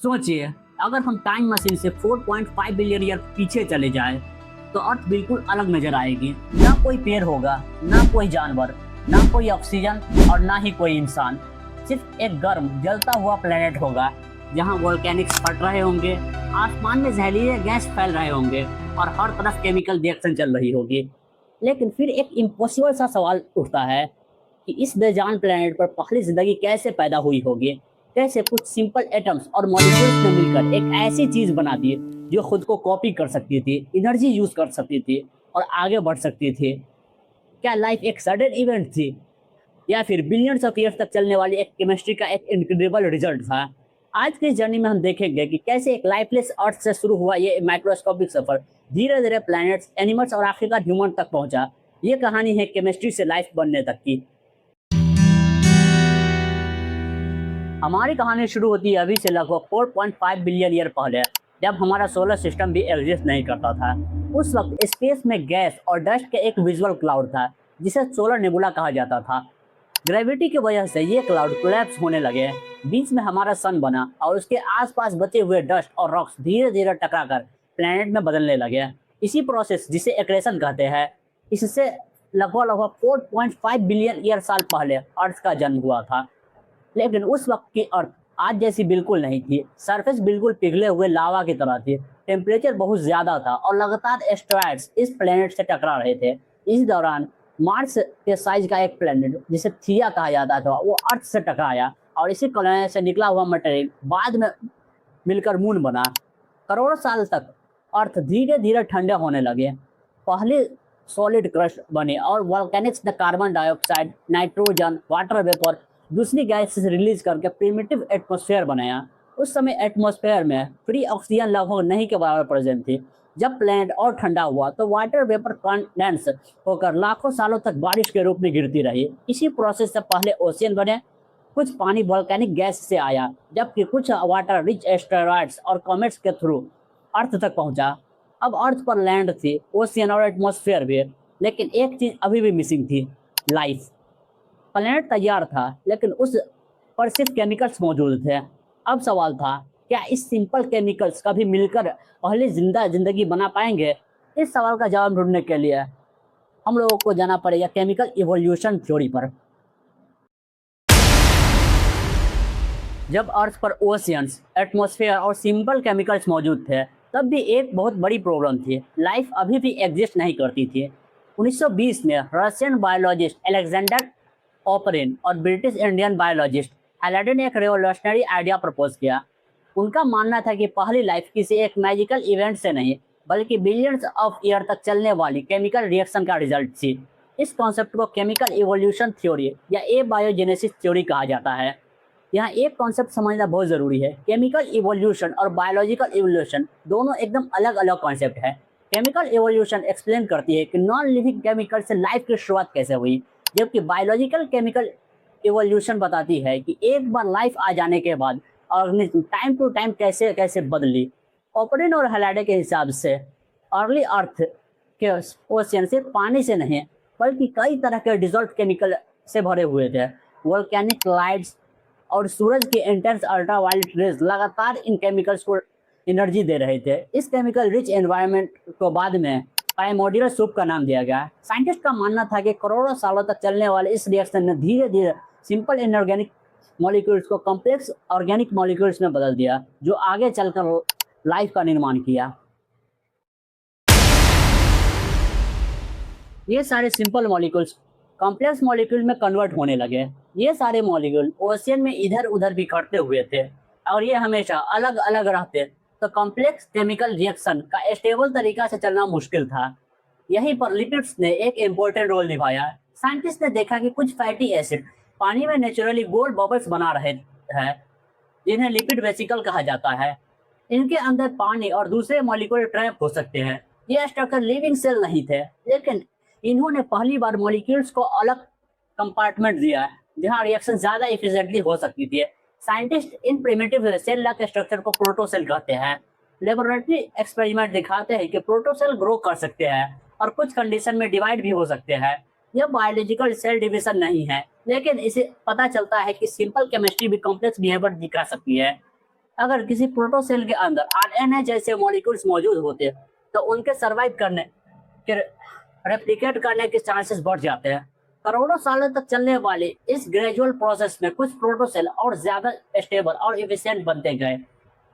सोचिए, अगर हम टाइम मशीन से 4.5 बिलियन ईयर पीछे चले जाएं, तो अर्थ बिल्कुल अलग नजर आएगी। ना कोई पेड़ होगा, ना कोई जानवर, ना कोई ऑक्सीजन और ना ही कोई इंसान। सिर्फ एक गर्म जलता हुआ प्लेनेट होगा जहां वोल्केनिक्स फट रहे होंगे, आसमान में जहरीले गैस फैल रहे होंगे और हर तरफ केमिकल रिएक्शन चल रही होगी। लेकिन फिर एक इम्पॉसिबल सा सवाल उठता है कि इस बेजान प्लेनेट पर पहली जिंदगी कैसे पैदा हुई होगी। कैसे कुछ सिंपल एटम्स और मॉलिक्यूल्स ने मिलकर एक ऐसी चीज बना दी जो खुद को कॉपी कर सकती थी, एनर्जी यूज कर सकती थी और आगे बढ़ सकती थी। क्या लाइफ एक सडन इवेंट थी या फिर बिलियंस ऑफ ईयर्स तक चलने वाली एक केमिस्ट्री का एक इनक्रेडिबल रिजल्ट था? आज की जर्नी में हम देखेंगे कि कैसे एक लाइफलेस अर्थ से शुरू हुआ ये माइक्रोस्कोपिक सफर धीरे धीरे प्लैनेट्स, एनिमल्स और आखिरकार ह्यूमन तक पहुंचा। ये कहानी है केमिस्ट्री से लाइफ बनने तक की। हमारी कहानी शुरू होती है अभी से लगभग 4.5 बिलियन ईयर पहले, जब हमारा सोलर सिस्टम भी एग्जिस्ट नहीं करता था। उस वक्त स्पेस में गैस और डस्ट के एक विजुअल क्लाउड था जिसे सोलर नेबुला कहा जाता था। ग्रेविटी की वजह से ये क्लाउड कोलैप्स होने लगे, बीच में हमारा सन बना और उसके आसपास बचे हुए डस्ट और रॉक्स धीरे धीरे टकराकर प्लैनेट में बदलने लगे। इसी प्रोसेस जिसे एक्रेशन कहते हैं, इससे लगभग लगभग 4.5 बिलियन ईयर साल पहले अर्थ का जन्म हुआ था। लेकिन उस वक्त की अर्थ आज जैसी बिल्कुल नहीं थी। सरफेस बिल्कुल पिघले हुए लावा की तरह थी। टेम्परेचर बहुत ज्यादा था और लगातार एस्टेरॉयड्स इस प्लेनेट से टकरा रहे थे। इस दौरान मार्स के साइज का एक प्लेनेट जिसे थिया कहा जाता था वो अर्थ से टकराया और इसी कॉलोनी से निकला हुआ मटेरियल बाद में मिलकर मून बना। करोड़ों साल तक अर्थ धीरे धीरे ठंडे होने लगे। पहले सॉलिड क्रस्ट बने और वोल्केनिक्स ने carbon dioxide, nitrogen, water vapour, दूसरी गैसेस रिलीज करके प्रिमिटिव एटमॉस्फेयर बनाया। उस समय एटमॉस्फेयर में फ्री ऑक्सीजन लगभग नहीं के बराबर प्रेजेंट थी। जब प्लैनेट और ठंडा हुआ तो वाटर वेपर कंडेंस होकर लाखों सालों तक बारिश के रूप में गिरती रही। इसी प्रोसेस से पहले ओशियन बने। कुछ पानी वोल्केनिक गैस से आया, जबकि कुछ वाटर रिच एस्टेरॉयड्स और कॉमेट्स के थ्रू अर्थ तक पहुंचा। अब अर्थ पर लैंड थी, ओशियन और एटमॉस्फेयर भी, लेकिन एक चीज अभी भी मिसिंग थी, लाइफ। प्लेनेट तैयार था लेकिन उस पर सिर्फ केमिकल्स मौजूद थे। अब सवाल था, क्या इस सिंपल केमिकल्स कभी मिलकर पहली जिंदगी बना पाएंगे? इस सवाल का जवाब ढूंढने के लिए हम लोगों को जाना पड़ेगा केमिकल इवोल्यूशन थ्योरी पर। जब अर्थ पर ओशियंस, एटमॉस्फेयर और सिंपल केमिकल्स मौजूद थे, तब भी एक बहुत बड़ी प्रॉब्लम थी। लाइफ अभी भी एग्जिस्ट नहीं करती थी। 1920 में रशियन बायोलॉजिस्ट अलेक्जेंडर ओपरिन और ब्रिटिश इंडियन बायोलॉजिस्ट हैलाडे ने एक रेवोल्यूशनरी आइडिया प्रपोज किया। उनका मानना था कि पहली लाइफ किसी एक मैजिकल इवेंट से नहीं, बल्कि बिलियंस ऑफ ईयर तक चलने वाली केमिकल रिएक्शन का रिजल्ट थी। इस कॉन्सेप्ट को केमिकल इवोल्यूशन थ्योरी या एबायोजेनेसिस थ्योरी कहा जाता है। यहाँ एक कॉन्सेप्ट समझना बहुत ज़रूरी है। केमिकल इवोल्यूशन और बायोलॉजिकल इवोल्यूशन दोनों एकदम अलग अलग कॉन्सेप्ट है। केमिकल इवोल्यूशन एक्सप्लेन करती है कि नॉन लिविंग केमिकल से लाइफ की शुरुआत कैसे हुई, जबकि बायोलॉजिकल केमिकल इवोल्यूशन बताती है कि एक बार लाइफ आ जाने के बाद ऑर्गेनिज्म टाइम टू टाइम कैसे कैसे बदली। ओपरिन और हैलाडे के हिसाब से अर्ली अर्थ के ओशियन सिर्फ पानी से नहीं, बल्कि कई तरह के डिजॉल्व केमिकल से भरे हुए थे। वोल्केनिक लाइट्स और सूरज के इंटेंस अल्ट्रावायलेट रेज लगातार इन केमिकल्स को एनर्जी दे रहे थे। इस केमिकल रिच एनवायरनमेंट को बाद में प्राइमोर्डियल सूप का नाम दिया गया। साइंटिस्ट का मानना था कि करोड़ों सालों तक चलने वाले इस रिएक्शन ने धीरे धीरे सिंपल इनऑर्गेनिक मॉलिक्यूल्स को कॉम्प्लेक्स ऑर्गेनिक मॉलिक्यूल्स में बदल दिया, जो आगे चलकर लाइफ का निर्माण किया। ये सारे सिंपल मॉलिक्यूल्स कॉम्प्लेक्स मॉलिक्यूल में कन्वर्ट होने लगे। ये सारे मॉलिक्यूल ओशियन में इधर उधर बिखरते हुए थे और ये हमेशा अलग अलग रहते, तो कॉम्प्लेक्स केमिकल रिएक्शन का स्टेबल तरीका से चलना मुश्किल था। यहीं पर लिपिड्स ने एक इम्पोर्टेंट रोल निभाया। साइंटिस्ट ने देखा कि कुछ फैटी एसिड पानी में नेचुरली गोल्ड बबल्स बना रहे हैं, जिन्हें लिपिड वेसिकल कहा जाता है। इनके अंदर पानी और दूसरे मॉलिक्यूल ट्रैप हो सकते हैं। ये स्ट्रक्चर लिविंग सेल नहीं थे, लेकिन इन्होंने पहली बार मॉलिक्यूल्स को अलग कंपार्टमेंट दिया जहां रिएक्शन ज्यादा इफिशिएंटली हो सकती थी। साइंटिस्ट इन प्रिमिटिव सेल के स्ट्रक्चर को प्रोटोसेल कहते हैं। लेबोरेटरी एक्सपेरिमेंट दिखाते हैं कि प्रोटोसेल ग्रो कर सकते हैं और कुछ कंडीशन में डिवाइड भी हो सकते हैं। यह बायोलॉजिकल सेल डिवीजन नहीं है, लेकिन इसे पता चलता है कि सिंपल केमिस्ट्री भी कॉम्प्लेक्स बिहेवियर दिखा सकती है। अगर किसी प्रोटोसेल के अंदर आरएनए जैसे मॉलिक्यूल्स मौजूद होते तो उनके सर्वाइव करने के रेप्लिकेट करने के चांसेस बढ़ जाते हैं। करोड़ों सालों तक चलने वाले इस ग्रेजुअल प्रोसेस में कुछ प्रोटोसेल और ज्यादा स्टेबल और इफिशिएंट बनते गए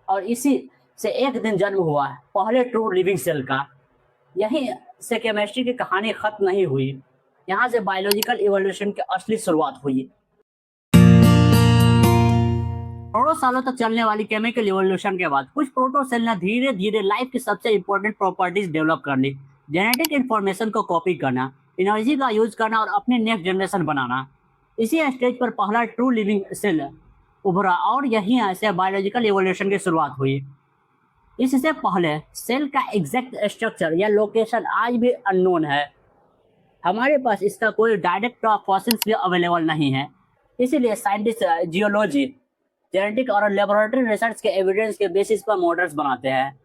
और इसी से एक दिन जन्म हुआ पहले ट्रू लिविंग सेल का। यहीं से केमिस्ट्री की कहानी खत्म नहीं हुई, यहाँ से बायोलॉजिकल इवोल्यूशन की असली शुरुआत हुई। करोड़ों सालों तक चलने वाली केमिकल इवोल्यूशन के बाद कुछ प्रोटोसेल ने धीरे धीरे लाइफ की सबसे इंपॉर्टेंट प्रॉपर्टीज डेवलप कर ली। जेनेटिक इंफॉर्मेशन को कॉपी करना, एनर्जी का यूज करना और अपनी नेक्स्ट जनरेशन बनाना। इसी स्टेज पर पहला ट्रू लिविंग सेल उभरा और यहीं से बायोलॉजिकल इवोल्यूशन की शुरुआत हुई। इससे पहले सेल का एग्जैक्ट स्ट्रक्चर या लोकेशन आज भी अननोन है। हमारे पास इसका कोई डायरेक्ट फॉसिल्स भी अवेलेबल नहीं है, इसीलिए साइंटिस्ट जियोलॉजी, जेनेटिक और लेबोरेटरी रिसर्च के एविडेंस के बेसिस पर मॉडल्स बनाते हैं।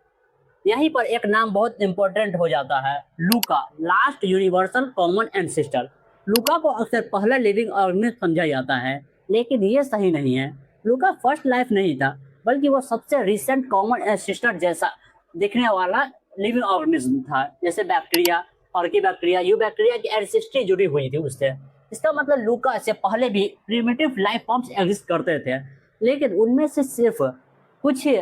यहीं पर एक नाम बहुत इंपॉर्टेंट हो जाता है, लूका, लास्ट यूनिवर्सल कॉमन एंसेस्टर। लूका को अक्सर पहला लिविंग ऑर्गेनिज्म समझा जाता है, लेकिन ये सही नहीं है। लूका फर्स्ट लाइफ नहीं था, बल्कि वो सबसे रिसेंट कॉमन एंसेस्टर जैसा दिखने वाला लिविंग ऑर्गेनिज्म था, जैसे बैक्टीरिया, आर्कीबैक्टीरिया, यूबैक्टीरिया की एंसेस्ट्री जुड़ी हुई थी उससे। इसका मतलब लूका से पहले भी प्रिमिटिव लाइफ फॉर्म्स एग्जिस्ट करते थे, लेकिन उनमें से सिर्फ कुछ ही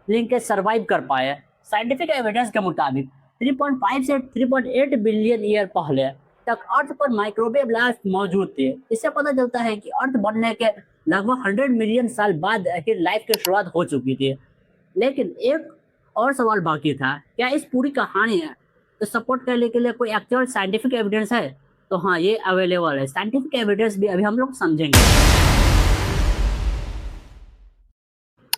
लिंक सर्वाइव कर पाए। साइंटिफिक एविडेंस के मुताबिक 3.5 से 3.8 बिलियन ईयर पहले तक अर्थ पर माइक्रोवेव लाइफ मौजूद थे। इससे पता चलता है कि अर्थ बनने के लगभग 100 मिलियन साल बाद लाइफ की शुरुआत हो चुकी थी। लेकिन एक और सवाल बाकी था, क्या इस पूरी कहानी तो सपोर्ट करने के लिए कोई एक्चुअल साइंटिफिक एविडेंस है? तो हाँ, ये अवेलेबल है। साइंटिफिक एविडेंस भी अभी हम लोग समझेंगे।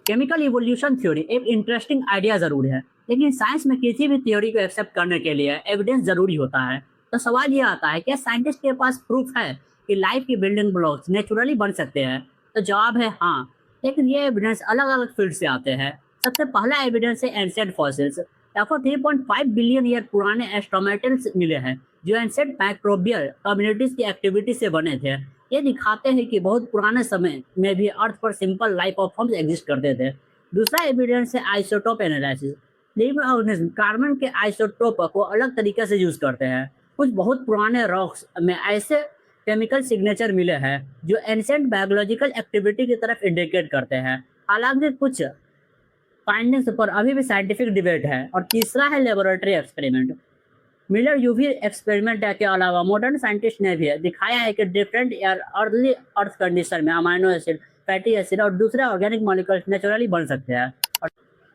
केमिकल इवोल्यूशन थ्योरी एक इंटरेस्टिंग आइडिया जरूर है, लेकिन साइंस में किसी भी थ्योरी को एक्सेप्ट करने के लिए एविडेंस जरूरी होता है। तो सवाल ये आता है, क्या साइंटिस्ट के पास प्रूफ है कि लाइफ की बिल्डिंग ब्लॉक्स नेचुरली बन सकते हैं? तो जवाब है हाँ, लेकिन ये एविडेंस अलग अलग फील्ड से आते हैं। सबसे पहला एविडेंस है एंशिएंट फॉसिल्स। लगभग 3.5 बिलियन ईयर पुराने स्टोमेटल्स मिले हैं, जो एंशिएंट माइक्रोबियल कम्युनिटीज की एक्टिविटी से बने थे। ये दिखाते हैं कि बहुत पुराने समय में भी अर्थ पर simple life of forms exist करते थे। दूसरा एविडेंस है isotope analysis. Living organism carbon के आइसोटोप को अलग तरीके से यूज करते हैं। कुछ बहुत पुराने रॉक्स में ऐसे केमिकल सिग्नेचर मिले हैं जो एंशिएंट बायोलॉजिकल एक्टिविटी की तरफ इंडिकेट करते हैं। हालांकि कुछ फाइंडिंग्स पर अभी भी साइंटिफिक डिबेट है। और तीसरा है laboratory experiment. Miller UV experiment के अलावा मॉडर्न साइंटिस्ट ने भी दिखाया है कि डिफरेंट अर्ली अर्थ कंडीशन में अमाइनो एसिड, फैटी एसिड और दूसरे ऑर्गेनिक मॉलिक्यूल्स नेचुरली बन सकते हैं।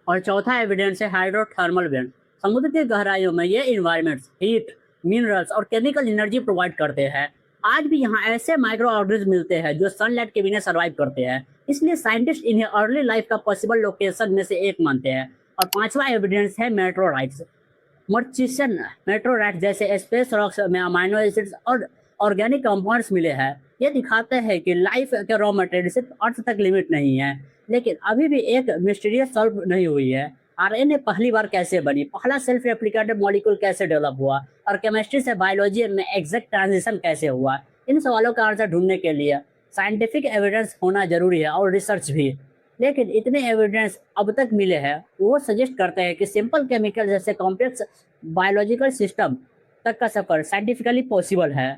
और चौथा एविडेंस है हाइड्रोथर्मल वेंट। समुद्र की गहराइयों में ये इन्वायरमेंट्स हीट, मिनरल्स और केमिकल एनर्जी प्रोवाइड करते हैं। आज भी यहाँ ऐसे माइक्रो ऑर्गेनिज्म मिलते हैं जो सनलाइट के बिना सर्वाइव करते हैं, इसलिए साइंटिस्ट इन्हें अर्ली लाइफ का पॉसिबल लोकेशन में से एक मानते हैं। और पांचवा एविडेंस है मेट्रोराइट्स। मर्चिसन मेट्रोराइट जैसे स्पेस रॉक्स में अमाइनो एसिड्स और ऑर्गेनिक कंपाउंड्स मिले हैं। ये दिखाते हैं कि लाइफ के रॉ मटेरियल सिर्फ अर्थ तक लिमिट नहीं है। लेकिन अभी भी एक मिस्टीरियस सॉल्व नहीं हुई है। आरएनए पहली बार कैसे बनी, पहला सेल्फ रेप्लिकेटेड मॉलिक्यूल कैसे डेवलप हुआ और केमिस्ट्री से बायोलॉजी में एग्जैक्ट ट्रांजिशन कैसे हुआ, इन सवालों का आंसर ढूंढने के लिए साइंटिफिक एविडेंस होना जरूरी है और रिसर्च भी। लेकिन इतने एविडेंस अब तक मिले हैं वो सजेस्ट करते हैं कि सिंपल केमिकल जैसे कॉम्प्लेक्स बायोलॉजिकल सिस्टम तक का सफर साइंटिफिकली पॉसिबल है।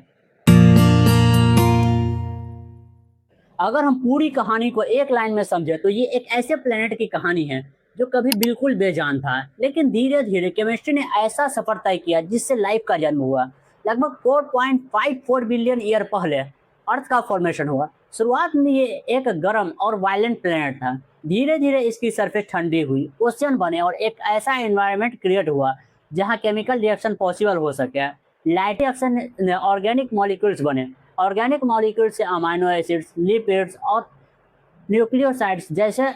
अगर हम पूरी कहानी को एक लाइन में समझे तो ये एक ऐसे प्लेनेट की कहानी है जो कभी बिल्कुल बेजान था, लेकिन धीरे धीरे केमिस्ट्री ने ऐसा सफर तय किया जिससे लाइफ का जन्म हुआ। लगभग 4.54 बिलियन ईयर पहले अर्थ का फॉर्मेशन हुआ। शुरुआत में ये एक गर्म और वायलेंट प्लेनेट था। धीरे धीरे इसकी सरफेस ठंडी हुई, ओशियन बने और एक ऐसा एनवायरनमेंट क्रिएट हुआ जहाँ केमिकल रिएक्शन पॉसिबल हो सके। लाइट रिएक्शन में ऑर्गेनिक मॉलिक्यूल्स बने। ऑर्गेनिक मॉलिक्यूल्स से अमाइनो एसिड्स, लिपिड्स और न्यूक्लियोसाइड्स जैसे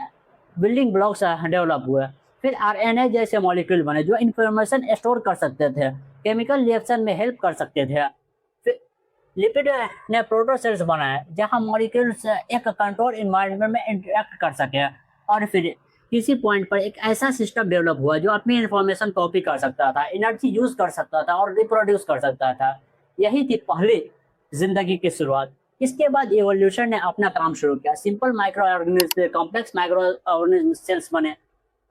बिल्डिंग ब्लॉक्स डेवलप हुए। फिर आरएनए जैसे मॉलिक्यूल बने जो इन्फॉर्मेशन स्टोर कर सकते थे, केमिकल रिएक्शन में हेल्प कर सकते थे। फिर लिपिड ने प्रोटोसेल्स बनाए जहां मॉलिक्यूल्स एक कंट्रोल इन्वायरमेंट में इंटरेक्ट कर सके। और फिर किसी पॉइंट पर एक ऐसा सिस्टम डेवलप हुआ जो अपनी इन्फॉर्मेशन कॉपी कर सकता था, एनर्जी यूज कर सकता था और रिप्रोड्यूस कर सकता था। यही थी पहली जिंदगी की शुरुआत। इसके बाद एवोल्यूशन ने अपना काम शुरू किया। सिंपल माइक्रो ऑर्गेनिज्म से कॉम्प्लेक्स माइक्रो ऑर्गेनिज्म सेल्स बने।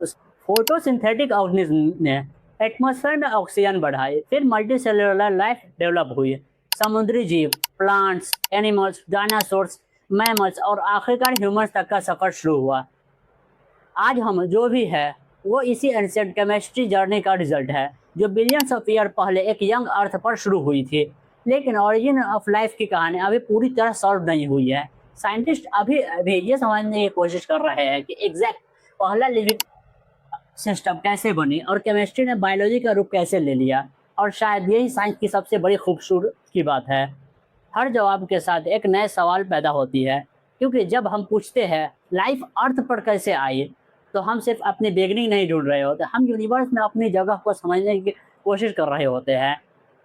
उस फोटोसिंथेटिक ऑर्गेनिज्म ने एटमॉस्फेयर में ऑक्सीजन बढ़ाई। फिर मल्टी सेलुलर लाइफ डेवलप हुई। समुद्री जीव, प्लांट्स, एनिमल्स, डायनासोर्स, मैमल्स और आखिरकार ह्यूमंस तक का सफर शुरू हुआ। आज हम जो भी है वो इसी एंशिएंट केमिस्ट्री जर्नी का रिजल्ट है, जो बिलियंस ऑफ ईयर पहले एक यंग अर्थ पर शुरू हुई थी। लेकिन ओरिजिन ऑफ लाइफ की कहानी अभी पूरी तरह सॉल्व नहीं हुई है। साइंटिस्ट अभी अभी ये समझने की कोशिश कर रहे हैं कि एग्जैक्ट पहला लिविंग सिस्टम कैसे बनी और केमिस्ट्री ने बायोलॉजी का रूप कैसे ले लिया। और शायद यही साइंस की सबसे बड़ी खूबसूरत की बात है। हर जवाब के साथ एक नए सवाल पैदा होती है, क्योंकि जब हम पूछते हैं लाइफ अर्थ पर कैसे आई, तो हम सिर्फ अपनी बिगनिंग नहीं ढूंढ रहे होते, हम यूनिवर्स में अपनी जगह को समझने की कोशिश कर रहे होते हैं।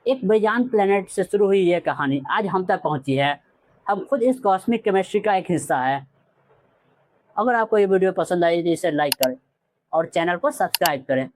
एक बेजान प्लेनेट से शुरू हुई ये कहानी आज हम तक पहुंची है। हम खुद इस कॉस्मिक केमिस्ट्री का एक हिस्सा है। अगर आपको ये वीडियो पसंद आई तो इसे लाइक करें और चैनल को सब्सक्राइब करें।